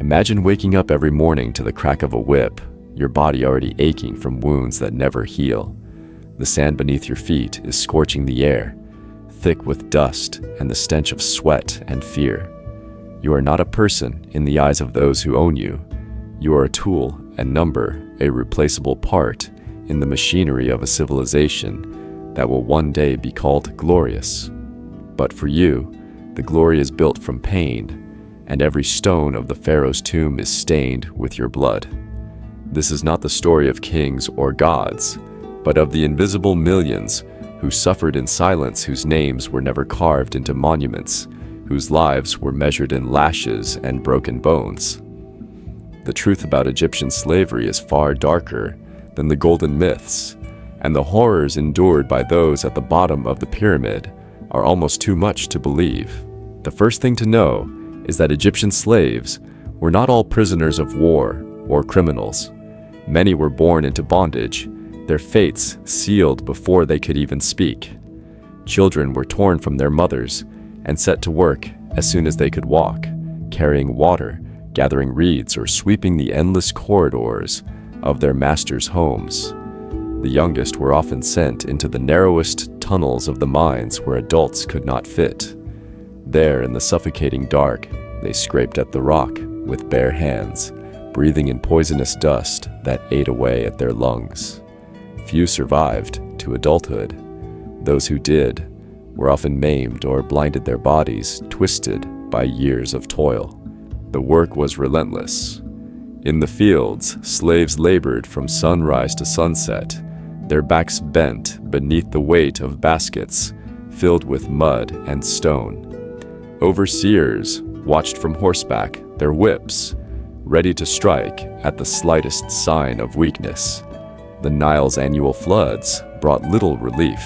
Imagine waking up every morning to the crack of a whip, your body already aching from wounds that never heal. The sand beneath your feet is scorching the air, thick with dust and the stench of sweat and fear. You are not a person in the eyes of those who own you. You are a tool and number, a replaceable part in the machinery of a civilization that will one day be called glorious. But for you, the glory is built from pain, and every stone of the pharaoh's tomb is stained with your blood. This is not the story of kings or gods, but of the invisible millions who suffered in silence, whose names were never carved into monuments, whose lives were measured in lashes and broken bones. The truth about Egyptian slavery is far darker than the golden myths, and the horrors endured by those at the bottom of the pyramid are almost too much to believe. The first thing to know is that Egyptian slaves were not all prisoners of war or criminals. Many were born into bondage, their fates sealed before they could even speak. Children were torn from their mothers and set to work as soon as they could walk, carrying water, gathering reeds, or sweeping the endless corridors of their masters' homes. The youngest were often sent into the narrowest tunnels of the mines where adults could not fit. There, in the suffocating dark, they scraped at the rock with bare hands, breathing in poisonous dust that ate away at their lungs. Few survived to adulthood. Those who did were often maimed or blinded, their bodies twisted by years of toil. The work was relentless. In the fields, slaves labored from sunrise to sunset, their backs bent beneath the weight of baskets filled with mud and stone. Overseers watched from horseback, their whips ready to strike at the slightest sign of weakness. The Nile's annual floods brought little relief.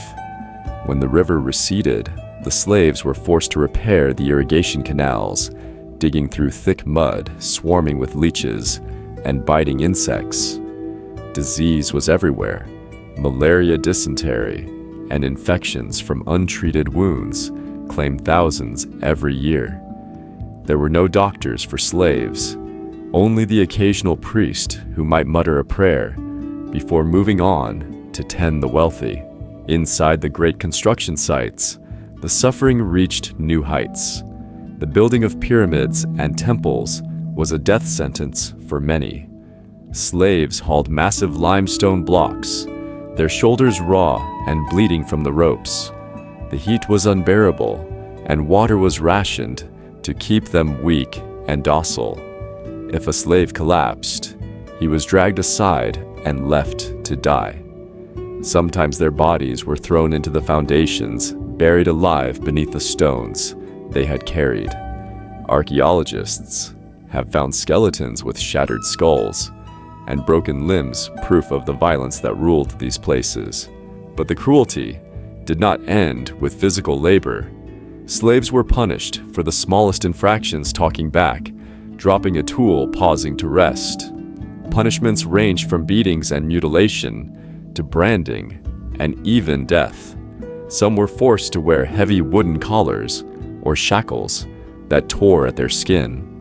When the river receded, the slaves were forced to repair the irrigation canals, digging through thick mud, swarming with leeches and biting insects. Disease was everywhere. Malaria, dysentery, and infections from untreated wounds claimed thousands every year. There were no doctors for slaves, only the occasional priest who might mutter a prayer before moving on to tend the wealthy. Inside the great construction sites, the suffering reached new heights. The building of pyramids and temples was a death sentence for many. Slaves hauled massive limestone blocks, their shoulders raw and bleeding from the ropes. The heat was unbearable, and water was rationed to keep them weak and docile. If a slave collapsed, he was dragged aside and left to die. Sometimes their bodies were thrown into the foundations, buried alive beneath the stones they had carried. Archaeologists have found skeletons with shattered skulls and broken limbs, proof of the violence that ruled these places. But the cruelty did not end with physical labor. Slaves were punished for the smallest infractions, talking back, dropping a tool, pausing to rest. Punishments ranged from beatings and mutilation to branding and even death. Some were forced to wear heavy wooden collars or shackles that tore at their skin.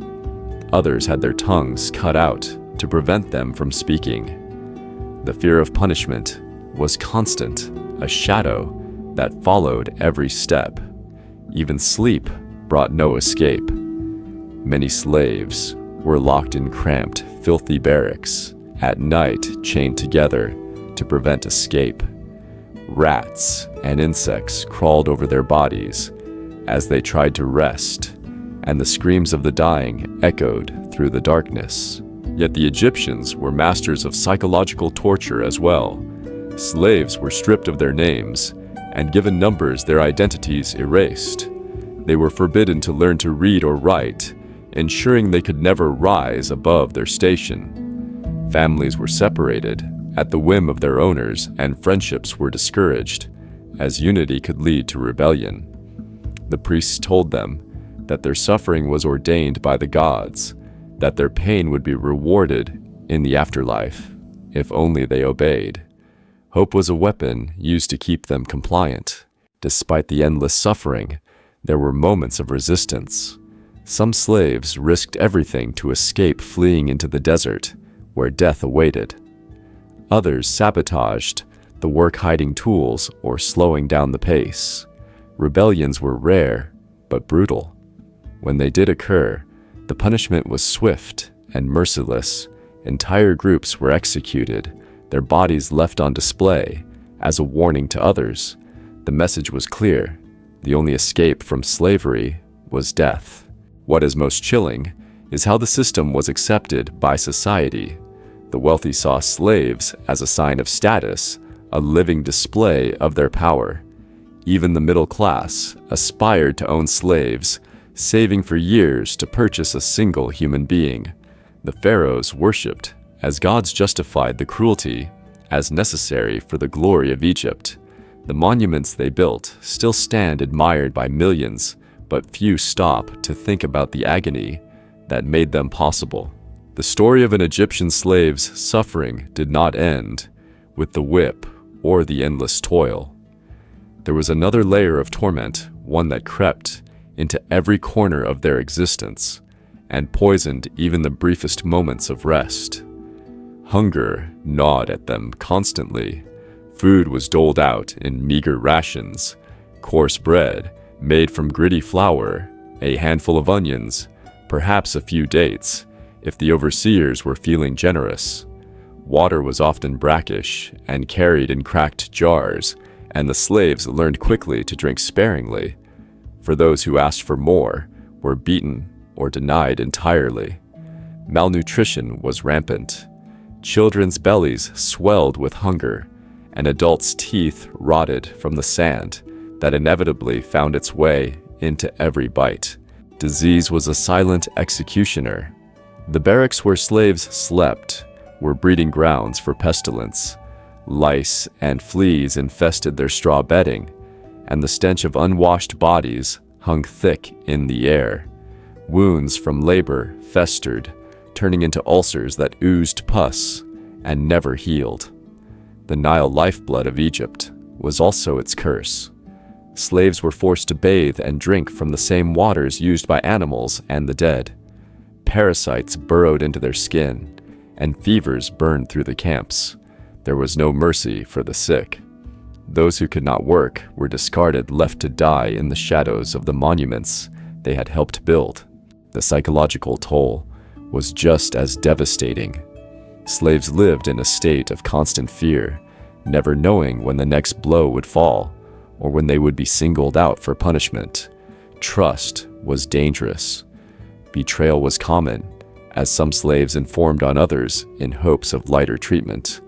Others had their tongues cut out to prevent them from speaking. The fear of punishment was constant, a shadow that followed every step. Even sleep brought no escape. Many slaves were locked in cramped, filthy barracks, at night chained together to prevent escape. Rats and insects crawled over their bodies as they tried to rest, and the screams of the dying echoed through the darkness. Yet the Egyptians were masters of psychological torture as well. Slaves were stripped of their names and given numbers, their identities erased. They were forbidden to learn to read or write, ensuring they could never rise above their station. Families were separated at the whim of their owners, and friendships were discouraged, as unity could lead to rebellion. The priests told them that their suffering was ordained by the gods, that their pain would be rewarded in the afterlife, if only they obeyed. Hope was a weapon used to keep them compliant. Despite the endless suffering, there were moments of resistance. Some slaves risked everything to escape, fleeing into the desert, where death awaited. Others sabotaged the work, hiding tools or slowing down the pace. Rebellions were rare, but brutal. When they did occur, the punishment was swift and merciless. Entire groups were executed, their bodies left on display as a warning to others. The message was clear: the only escape from slavery was death. What is most chilling is how the system was accepted by society. The wealthy saw slaves as a sign of status, a living display of their power. Even the middle class aspired to own slaves, saving for years to purchase a single human being. The pharaohs worshipped as gods, justified the cruelty as necessary for the glory of Egypt. The monuments they built still stand, admired by millions, but few stop to think about the agony that made them possible. The story of an Egyptian slave's suffering did not end with the whip or the endless toil. There was another layer of torment, one that crept into every corner of their existence and poisoned even the briefest moments of rest. Hunger gnawed at them constantly. Food was doled out in meager rations: coarse bread made from gritty flour, a handful of onions, perhaps a few dates, if the overseers were feeling generous. Water was often brackish and carried in cracked jars, and the slaves learned quickly to drink sparingly. For those who asked for more were beaten or denied entirely. Malnutrition was rampant. Children's bellies swelled with hunger, and adults' teeth rotted from the sand that inevitably found its way into every bite. Disease was a silent executioner. The barracks where slaves slept were breeding grounds for pestilence. Lice and fleas infested their straw bedding, and the stench of unwashed bodies hung thick in the air. Wounds from labor festered, turning into ulcers that oozed pus and never healed. The Nile lifeblood of Egypt was also its curse. Slaves were forced to bathe and drink from the same waters used by animals and the dead. Parasites burrowed into their skin, and fevers burned through the camps. There was no mercy for the sick. Those who could not work were discarded, left to die in the shadows of the monuments they had helped build. The psychological toll was just as devastating. Slaves lived in a state of constant fear, never knowing when the next blow would fall or when they would be singled out for punishment. Trust was dangerous. Betrayal was common, as some slaves informed on others in hopes of lighter treatment.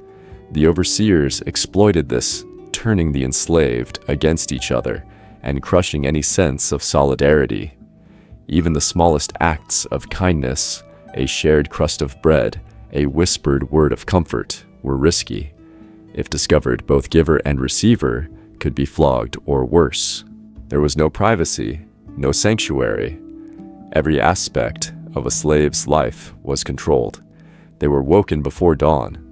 The overseers exploited this, turning the enslaved against each other and crushing any sense of solidarity. Even the smallest acts of kindness, a shared crust of bread, a whispered word of comfort, were risky. If discovered, both giver and receiver could be flogged or worse. There was no privacy, no sanctuary. Every aspect of a slave's life was controlled. They were woken before dawn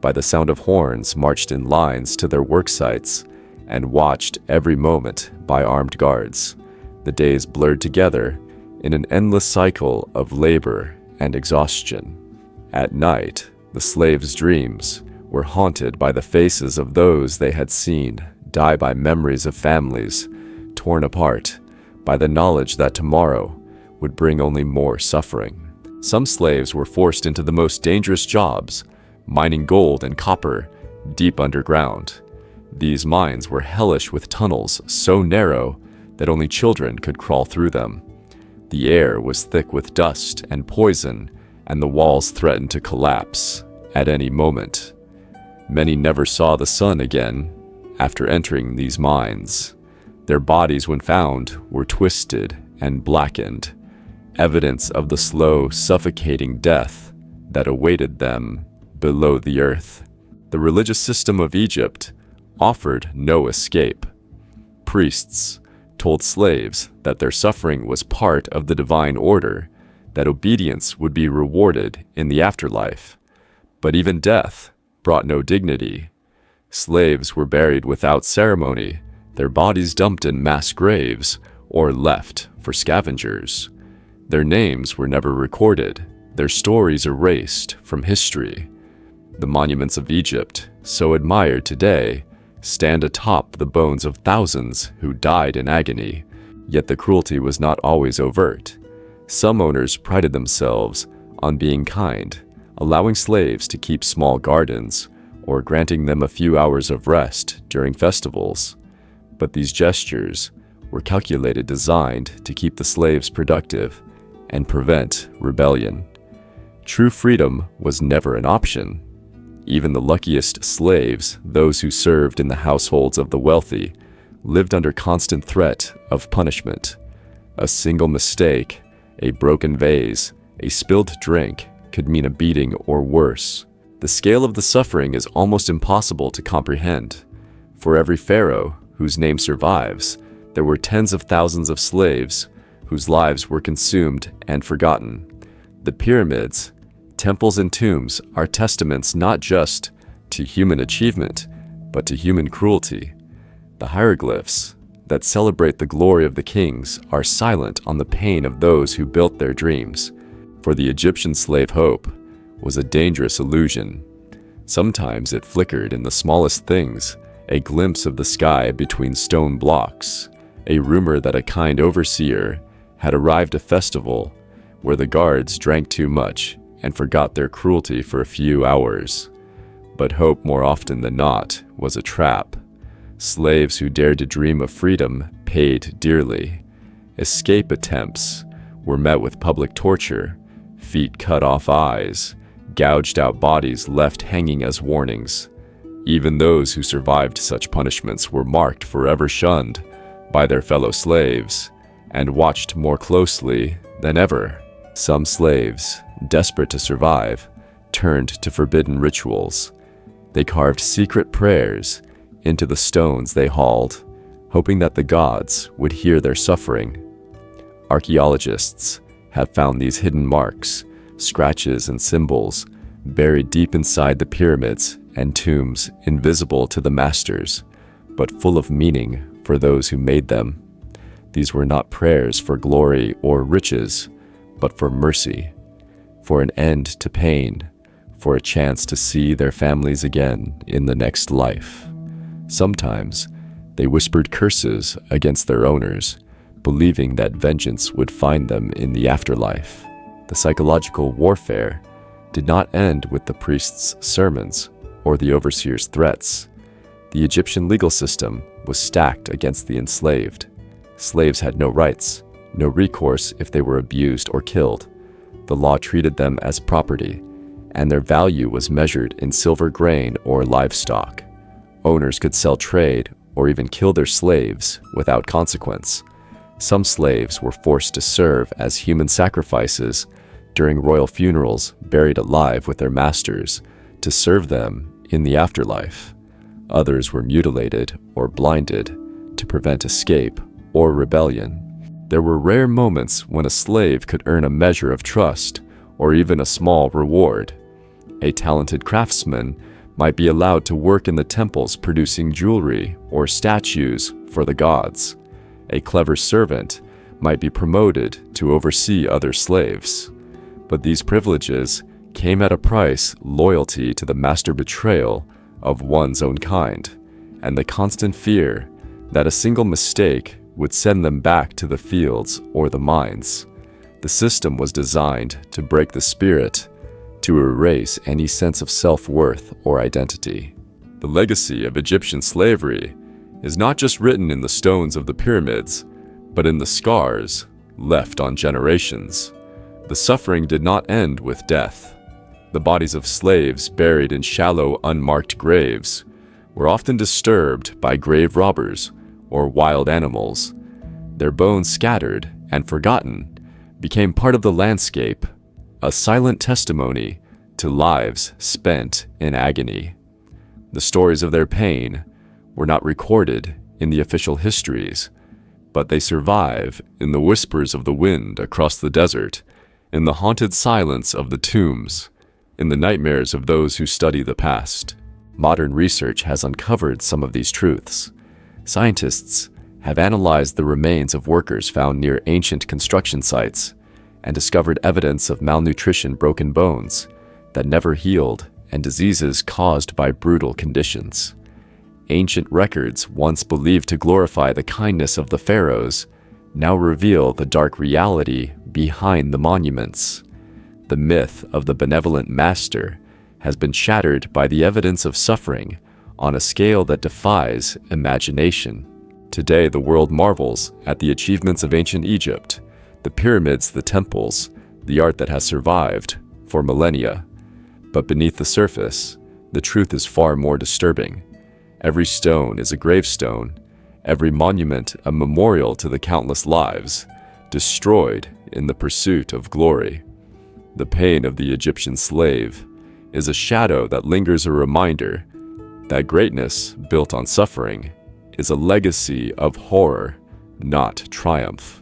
by the sound of horns, marched in lines to their work sites, and watched every moment by armed guards. The days blurred together in an endless cycle of labor and exhaustion. At night, the slaves' dreams were haunted by the faces of those they had seen die, by memories of families torn apart, by the knowledge that tomorrow would bring only more suffering. Some slaves were forced into the most dangerous jobs, mining gold and copper deep underground. These mines were hellish, with tunnels so narrow that only children could crawl through them. The air was thick with dust and poison, and the walls threatened to collapse at any moment. Many never saw the sun again after entering these mines. Their bodies, when found, were twisted and blackened, evidence of the slow, suffocating death that awaited them below the earth. The religious system of Egypt offered no escape. Priests told slaves that their suffering was part of the divine order, that obedience would be rewarded in the afterlife. But even death brought no dignity. Slaves were buried without ceremony, their bodies dumped in mass graves or left for scavengers. Their names were never recorded, their stories erased from history. The monuments of Egypt, so admired today, stand atop the bones of thousands who died in agony, yet the cruelty was not always overt. Some owners prided themselves on being kind, allowing slaves to keep small gardens or granting them a few hours of rest during festivals. But these gestures were designed to keep the slaves productive and prevent rebellion. True freedom was never an option. Even the luckiest slaves, those who served in the households of the wealthy, lived under constant threat of punishment. A single mistake, a broken vase, a spilled drink could mean a beating or worse. The scale of the suffering is almost impossible to comprehend. For every pharaoh whose name survives, there were tens of thousands of slaves whose lives were consumed and forgotten. The pyramids, temples, and tombs are testaments not just to human achievement, but to human cruelty. The hieroglyphs that celebrate the glory of the kings are silent on the pain of those who built their dreams. For the Egyptian slave hope was a dangerous illusion. Sometimes it flickered in the smallest things, a glimpse of the sky between stone blocks, a rumor that a kind overseer had arrived at a festival where the guards drank too much and forgot their cruelty for a few hours. But hope, more often than not, was a trap. Slaves who dared to dream of freedom paid dearly. Escape attempts were met with public torture, feet cut off, eyes gouged out, bodies left hanging as warnings. Even those who survived such punishments were marked forever shunned by their fellow slaves and watched more closely than ever. Some slaves, desperate to survive, turned to forbidden rituals. They carved secret prayers into the stones they hauled, hoping that the gods would hear their suffering. Archaeologists have found these hidden marks, scratches, and symbols buried deep inside the pyramids and tombs, invisible to the masters, but full of meaning for those who made them. These were not prayers for glory or riches, but for mercy, for an end to pain, for a chance to see their families again in the next life. Sometimes they whispered curses against their owners, believing that vengeance would find them in the afterlife. The psychological warfare did not end with the priest's sermons or the overseer's threats. The Egyptian legal system was stacked against the enslaved. Slaves had no rights, no recourse if they were abused or killed. The law treated them as property, and their value was measured in silver grain or livestock. Owners could sell trade or even kill their slaves without consequence. Some slaves were forced to serve as human sacrifices during royal funerals, buried alive with their masters to serve them in the afterlife. Others were mutilated or blinded to prevent escape or rebellion. There were rare moments when a slave could earn a measure of trust or even a small reward. A talented craftsman might be allowed to work in the temples producing jewelry or statues for the gods. A clever servant might be promoted to oversee other slaves. But these privileges came at a price: loyalty to the master, betrayal of one's own kind, and the constant fear that a single mistake would send them back to the fields or the mines. The system was designed to break the spirit, to erase any sense of self-worth or identity. The legacy of Egyptian slavery is not just written in the stones of the pyramids, but in the scars left on generations. The suffering did not end with death. The bodies of slaves buried in shallow, unmarked graves were often disturbed by grave robbers or wild animals. Their bones, scattered and forgotten, became part of the landscape, a silent testimony to lives spent in agony. The stories of their pain were not recorded in the official histories, but they survive in the whispers of the wind across the desert, in the haunted silence of the tombs, in the nightmares of those who study the past. Modern research has uncovered some of these truths. Scientists have analyzed the remains of workers found near ancient construction sites and discovered evidence of malnutrition, broken bones that never healed, and diseases caused by brutal conditions. Ancient records, once believed to glorify the kindness of the pharaohs, now reveal the dark reality behind the monuments. The myth of the benevolent master has been shattered by the evidence of suffering on a scale that defies imagination. Today, the world marvels at the achievements of ancient Egypt, the pyramids, the temples, the art that has survived for millennia. But beneath the surface, the truth is far more disturbing. Every stone is a gravestone, every monument a memorial to the countless lives destroyed in the pursuit of glory. The pain of the Egyptian slave is a shadow that lingers, a reminder that greatness built on suffering is a legacy of horror, not triumph.